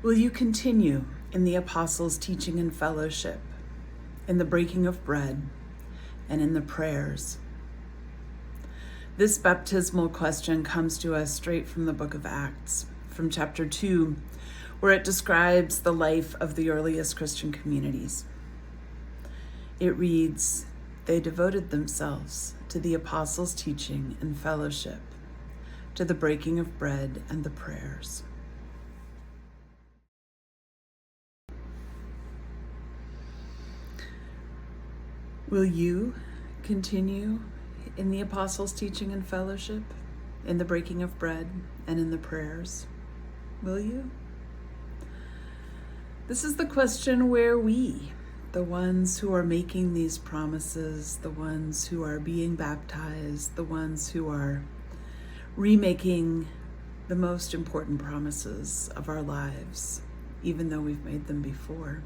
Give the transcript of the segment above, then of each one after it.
Will you continue in the apostles' teaching and fellowship, in the breaking of bread, and in the prayers? This baptismal question comes to us straight from the book of Acts, from chapter 2, where it describes the life of the earliest Christian communities. It reads, "They devoted themselves to the apostles' teaching and fellowship, to the breaking of bread and the prayers." Will you continue in the apostles' teaching and fellowship, in the breaking of bread and in the prayers? Will you? This is the question where we, the ones who are making these promises, the ones who are being baptized, the ones who are remaking the most important promises of our lives, even though we've made them before.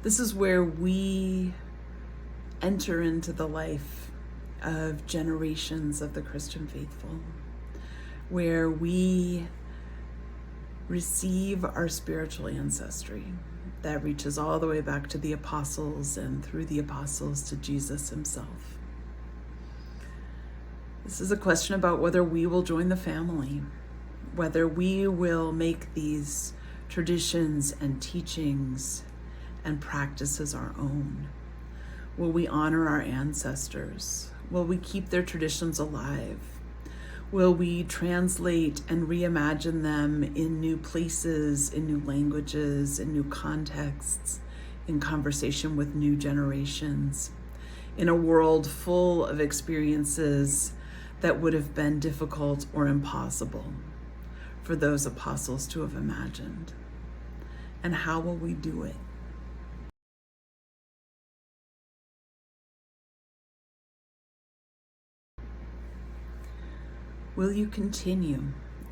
This is where we enter into the life of generations of the Christian faithful, where we receive our spiritual ancestry that reaches all the way back to the apostles and through the apostles to Jesus himself. This is a question about whether we will join the family, whether we will make these traditions and teachings and practices our own. Will we honor our ancestors? Will we keep their traditions alive? Will we translate and reimagine them in new places, in new languages, in new contexts, in conversation with new generations, in a world full of experiences that would have been difficult or impossible for those apostles to have imagined? And how will we do it? Will you continue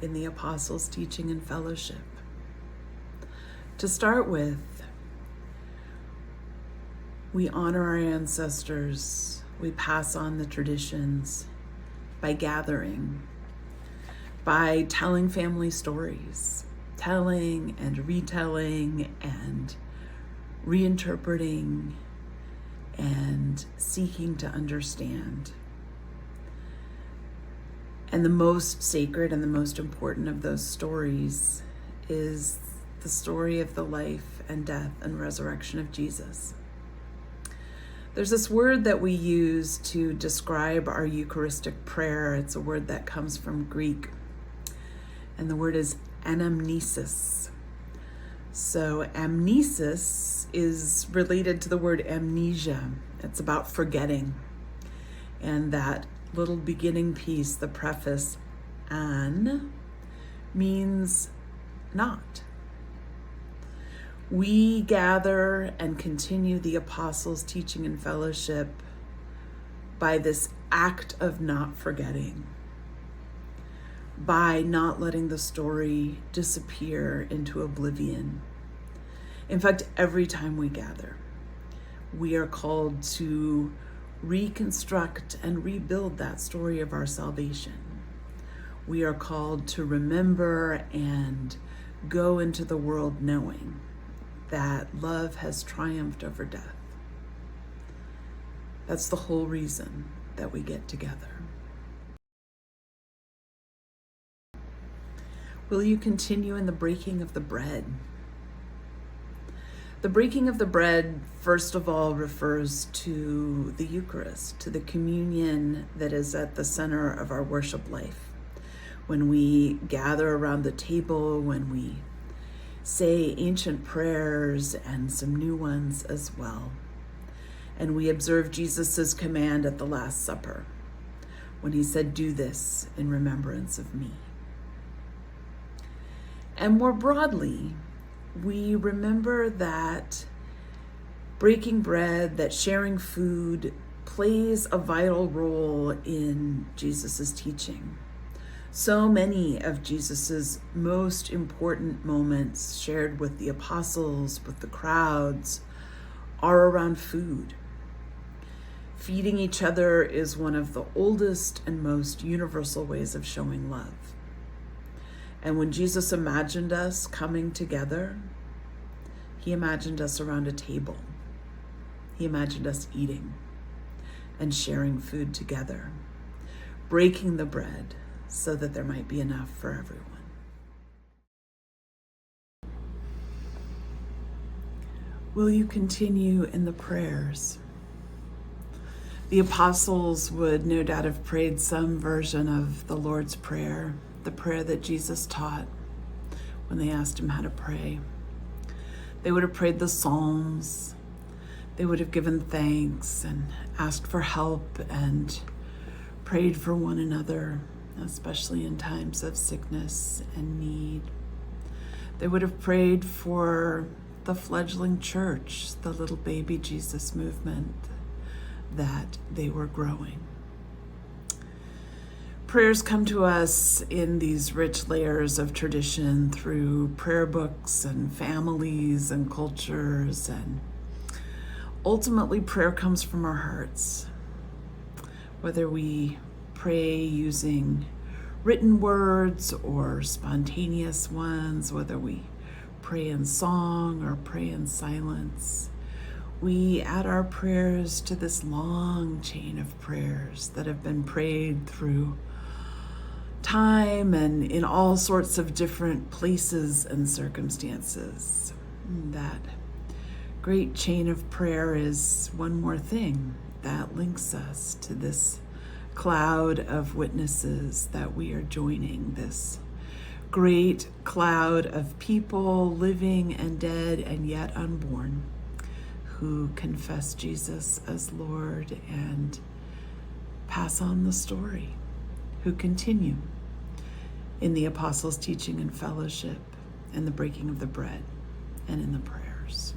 in the apostles' teaching and fellowship? To start with, we honor our ancestors, we pass on the traditions by gathering, by telling family stories, telling and retelling and reinterpreting and seeking to understand. And the most sacred and the most important of those stories is the story of the life and death and resurrection of Jesus. There's this word that we use to describe our Eucharistic prayer. It's a word that comes from Greek, and the word is anamnesis. So amnesis is related to the word amnesia. It's about forgetting. And that little beginning piece, the preface, an, means not. We gather and continue the apostles' teaching and fellowship by this act of not forgetting, by not letting the story disappear into oblivion. In fact, every time we gather, we are called to reconstruct and rebuild that story of our salvation. We are called to remember and go into the world knowing that love has triumphed over death. That's the whole reason that we get together. Will you continue in the breaking of the bread? The breaking of the bread, first of all, refers to the Eucharist, to the communion that is at the center of our worship life. When we gather around the table, when we say ancient prayers and some new ones as well, and we observe Jesus's command at the Last Supper, when he said, "Do this in remembrance of me." And more broadly, we remember that breaking bread, that sharing food, plays a vital role in Jesus's teaching. So many of Jesus's most important moments shared with the apostles, with the crowds, are around food. Feeding each other is one of the oldest and most universal ways of showing love. And when Jesus imagined us coming together, he imagined us around a table. He imagined us eating and sharing food together, breaking the bread so that there might be enough for everyone. Will you continue in the prayers? The apostles would no doubt have prayed some version of the Lord's Prayer, the prayer that Jesus taught when they asked him how to pray. They would have prayed the Psalms. They would have given thanks and asked for help and prayed for one another, especially in times of sickness and need. They would have prayed for the fledgling church, the little baby Jesus movement that they were growing. Prayers come to us in these rich layers of tradition through prayer books and families and cultures, and ultimately prayer comes from our hearts. Whether we pray using written words or spontaneous ones, whether we pray in song or pray in silence, we add our prayers to this long chain of prayers that have been prayed through time and in all sorts of different places and circumstances. That great chain of prayer is one more thing that links us to this cloud of witnesses that we are joining, this great cloud of people living and dead and yet unborn who confess Jesus as Lord and pass on the story, who continue in the apostles' teaching and fellowship, in the breaking of the bread, and in the prayers.